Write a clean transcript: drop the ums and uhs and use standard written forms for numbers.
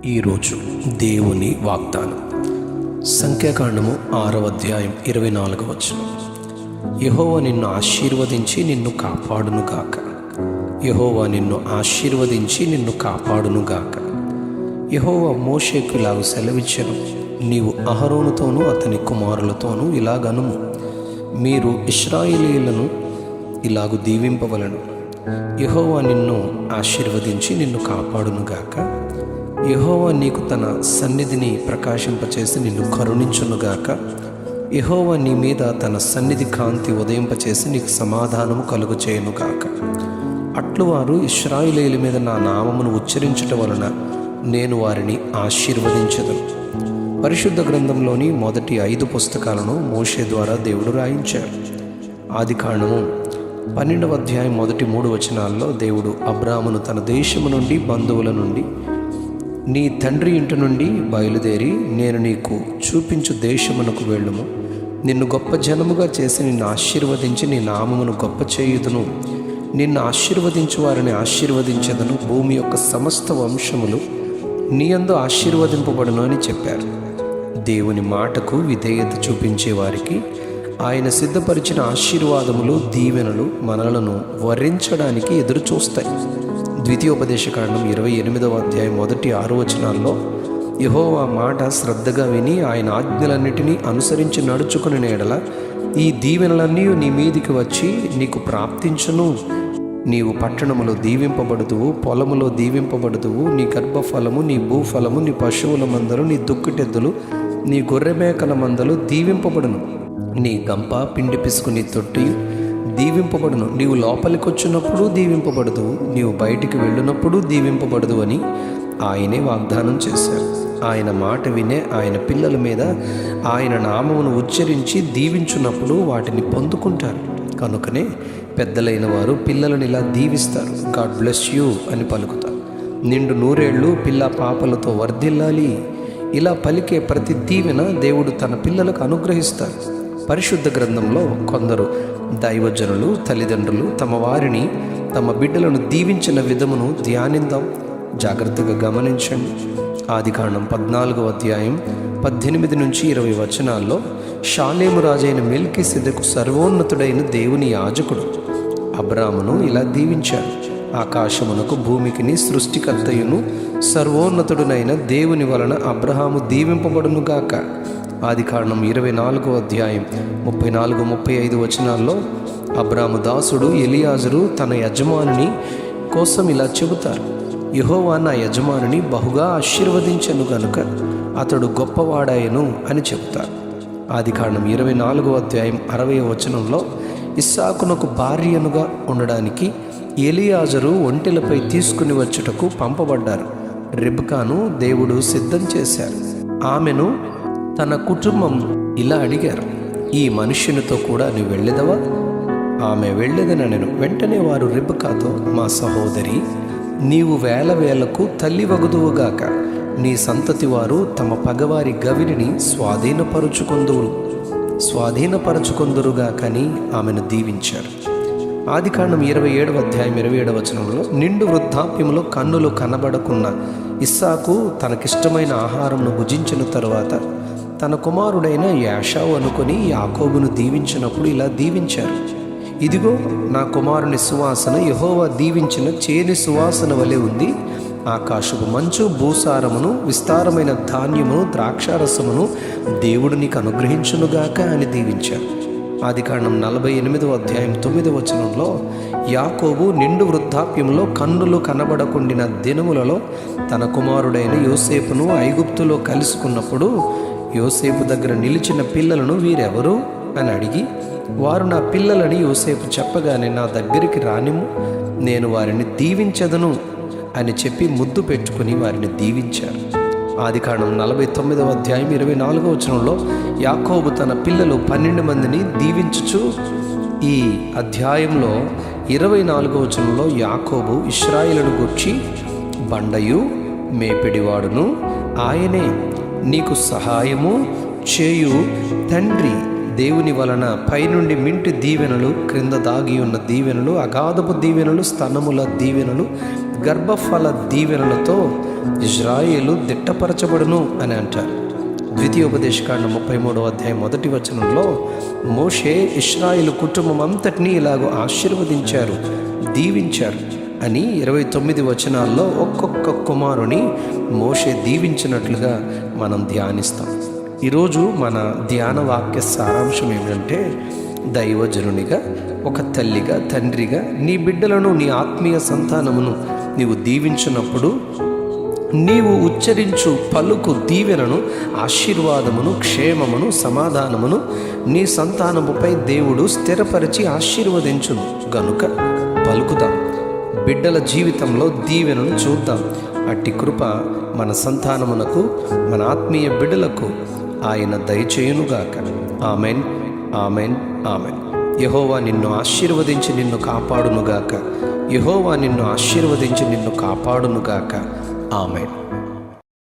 ఈరోజు దేవుని వాగ్దానం సంఖ్యాకాండము 6వ అధ్యాయం 24వ వచనం. యెహోవా నిన్ను ఆశీర్వదించి నిన్ను కాపాడునుగాక. యెహోవా నిన్ను ఆశీర్వదించి నిన్ను కాపాడునుగాక. యెహోవా మోషేకు ఇలాగ సెలవిచ్చెను, నీవు అహరోనుతోనూ అతని కుమారులతోనూ ఇలాగనుము, మీరు ఇశ్రాయేలీయులను ఇలాగు దీవింపవలను. యెహోవా నిన్ను ఆశీర్వదించి నిన్ను కాపాడునుగాక. యెహోవా నీకు తన సన్నిధిని ప్రకాశింపచేసి నిన్ను కరుణించునుగాక. యెహోవా నీ మీద తన సన్నిధి కాంతి ఉదయింపచేసి నీకు సమాధానము కలుగు చేయునుగాక. అట్లు వారు ఇశ్రాయేలీయుల మీద నా నామమును ఉచ్చరించటం వలన నేను వారిని ఆశీర్వదించెదను. పరిశుద్ధ గ్రంథంలోని మొదటి 5 పుస్తకాలను మోషే ద్వారా దేవుడు రాయించారు. ఆదికాండము 12వ అధ్యాయం మొదటి 3 వచనాల్లో దేవుడు అబ్రామును తన దేశము నుండి బంధువుల నుండి నీ తండ్రి ఇంటి నుండి బయలుదేరి నేను నీకు చూపించు దేశమునకు వెళ్ళుము, నిన్ను గొప్ప జనముగా చేసి నిన్ను ఆశీర్వదించి నీ నామమును గొప్ప చేయుదును, నిన్ను ఆశీర్వదించు వారిని ఆశీర్వదించెదను, భూమి యొక్క సమస్త వంశములు నీ యందు ఆశీర్వదింపబడును అని చెప్పారు. దేవుని మాటకు విధేయత చూపించే వారికి ఆయన సిద్ధపరిచిన ఆశీర్వాదములు దీవెనలు మనలను వరించడానికి ఎదురు చూస్తాయి. ద్వితీయోపదేశకాండం 28వ అధ్యాయం మొదటి 6 వచనాల్లో యెహోవా మాట శ్రద్ధగా విని ఆయన ఆజ్ఞలన్నిటినీ అనుసరించి నడుచుకుని ఎడల ఈ దీవెనలన్నీ నీ మీదికి వచ్చి నీకు ప్రాప్తించును. నీవు పట్టణములో దీవింపబడుదువు, పొలములో దీవింపబడుదువు, నీ గర్భఫలము, నీ భూఫలము, నీ పశువుల మందలు, నీ దుక్కిటెద్దులు, నీ గొర్రెమేకల మందలు దీవింపబడును. నీ గంప, పిండి పిసుకు, నీ తొట్టి దీవింపబడును. నీవు లోపలికి వచ్చినప్పుడు దీవింపబడదు, నీవు బయటికి వెళ్ళినప్పుడు దీవింపబడదు అని ఆయనే వాగ్దానం చేశారు. ఆయన మాట వినే ఆయన పిల్లల మీద ఆయన నామమును ఉచ్చరించి దీవించున్నప్పుడు వాటిని పొందుకుంటారు. కనుకనే పెద్దలైన వారు పిల్లలను ఇలా దీవిస్తారు, గాడ్ బ్లెస్ యూ అని పలుకుతారు. నిండు నూరేళ్లు పిల్ల పాపలతో వర్ధిల్లాలి. ఇలా పలికే ప్రతి దీవెన దేవుడు తన పిల్లలకు అనుగ్రహిస్తారు. పరిశుద్ధ గ్రంథంలో కొందరు దైవజనులు, తల్లిదండ్రులు తమ వారిని, తమ బిడ్డలను దీవించిన విధమును ధ్యానిద్దాం. జాగ్రత్తగా గమనించండి. ఆదికాండం 14వ అధ్యాయం 18 నుంచి 20 వచనాల్లో షాలేము రాజైన మెల్కీసెదెకు సర్వోన్నతుడైన దేవుని యాజకుడు అబ్రామును ఇలా దీవించాడు. ఆకాశమునకు భూమికిని సృష్టికర్తయును సర్వోన్నతుడునైన దేవుని వలన అబ్రహాము దీవింపబడునుగాక. ఆదికాండం 24వ అధ్యాయం 34-35 వచనాల్లో అబ్రాము దాసుడు ఎలియాజరు తన యజమానుని కోసం ఇలా చెబుతారు, యెహోవా నా యజమానుని బహుగా ఆశీర్వదించెను గనుక అతడు గొప్పవాడాయను అని చెబుతారు. ఆదికాండం 24వ అధ్యాయం 60వ వచనంలో ఇస్సాకునకు భార్యనుగా ఉండడానికి ఎలియాజరు ఒంటెలపై తీసుకుని వచ్చుటకు పంపబడ్డారు. రెబ్కాను దేవుడు సిద్ధం చేశారు. ఆమెను తన కుటుంబం ఇలా అడిగారు, ఈ మనుష్యునితో కూడా నువ్వు వెళ్ళేదవా? ఆమె వెళ్ళేదనెను. వెంటనే వారు రెబ్కాతో, మా సహోదరి, నీవు వేల వేలకు తల్లి వగుదువుగాక, నీ సంతతి వారు తమ పగవారి గవిని స్వాధీనపరచుకొందురుగాకని ఆమెను దీవించారు. ఆదికాండం 27వ అధ్యాయం 27వ వచనంలో నిండు వృద్ధాప్యంలో కన్నులు కనబడకున్న ఇస్సాకు తనకిష్టమైన ఆహారంను భుజించిన తరువాత తన కుమారుడైన యాషావు అనుకొని యాకోబును దీవించినప్పుడు ఇలా దీవించారు, ఇదిగో నా కుమారుని సువాసన యెహోవా దీవించిన చేని సువాసన వలె ఉంది. ఆకాశపు మంచు, భూసారమును, విస్తారమైన ధాన్యమును, ద్రాక్షారసమును దేవుడు నీకు అనుగ్రహించునుగాక అని దీవించారు. ఆదికాండం 48వ అధ్యాయం 9వ వచనంలో యాకోబు నిండు వృద్ధాప్యంలో కన్నులు కనబడకుండిన దినములలో తన కుమారుడైన యోసేపును ఐగుప్తులో కలుసుకున్నప్పుడు యోసేపు దగ్గర నిలిచిన పిల్లలను వీరెవరు అని అడిగి, వారు నా పిల్లలని యోసేపు చెప్పగానే నా దగ్గరికి రానిమ్ము, నేను వారిని దీవించదను అని చెప్పి ముద్దు పెట్టుకుని వారిని దీవించారు. ఆదికాండం 49వ అధ్యాయం 24వ వచనంలో యాకోబు తన పిల్లలు 12 మందిని దీవించుచు, ఈ అధ్యాయంలో 24వ వచనంలో యాకోబు ఇశ్రాయేలును గూర్చి బండయు మేపిడివాడును ఆయనే, నీకు సహాయము చేయు తండ్రి దేవుని వలన పైనుండి మింటి దీవెనలు, క్రింద దాగి ఉన్న దీవెనలు, అగాధపు దీవెనలు, స్తనముల దీవెనలు, గర్భఫల దీవెనలతో ఇజ్రాయేలు దిట్టపరచబడును అని అంటారు. ద్వితీయోపదేశకాండం 33వ అధ్యాయం 1వ వచనంలో మోషే ఇశ్రాయేలు కుటుంబం అంతటినీ ఇలాగూ ఆశీర్వదించారు, దీవించారు అని 29 వచనాల్లో ఒక్కొక్క కుమారుని మోషే దీవించినట్లుగా మనం ధ్యానిస్తాం. ఈరోజు మన ధ్యాన వాక్య సారాంశం ఏమిటంటే, దైవజనునిగా, ఒక తల్లిగా, తండ్రిగా నీ బిడ్డలను, నీ ఆత్మీయ సంతానమును నీవు దీవించినప్పుడు నీవు ఉచ్చరించు పలుకు దీవెనను, ఆశీర్వాదమును, క్షేమమును, సమాధానమును నీ సంతానముపై దేవుడు స్థిరపరిచి ఆశీర్వదించును గనుక పలుకుదాం. బిడ్డల జీవితంలో దీవెనను చూద్దాం. అట్టి కృప మన సంతానమునకు, మన ఆత్మీయ బిడ్డలకు ఆయన దయచేయునుగాక. Amen, amen, amen. యెహోవా నిన్ను ఆశీర్వదించి నిన్ను కాపాడునుగాక. యెహోవా నిన్ను ఆశీర్వదించి నిన్ను కాపాడునుగాక. ఆమెన్.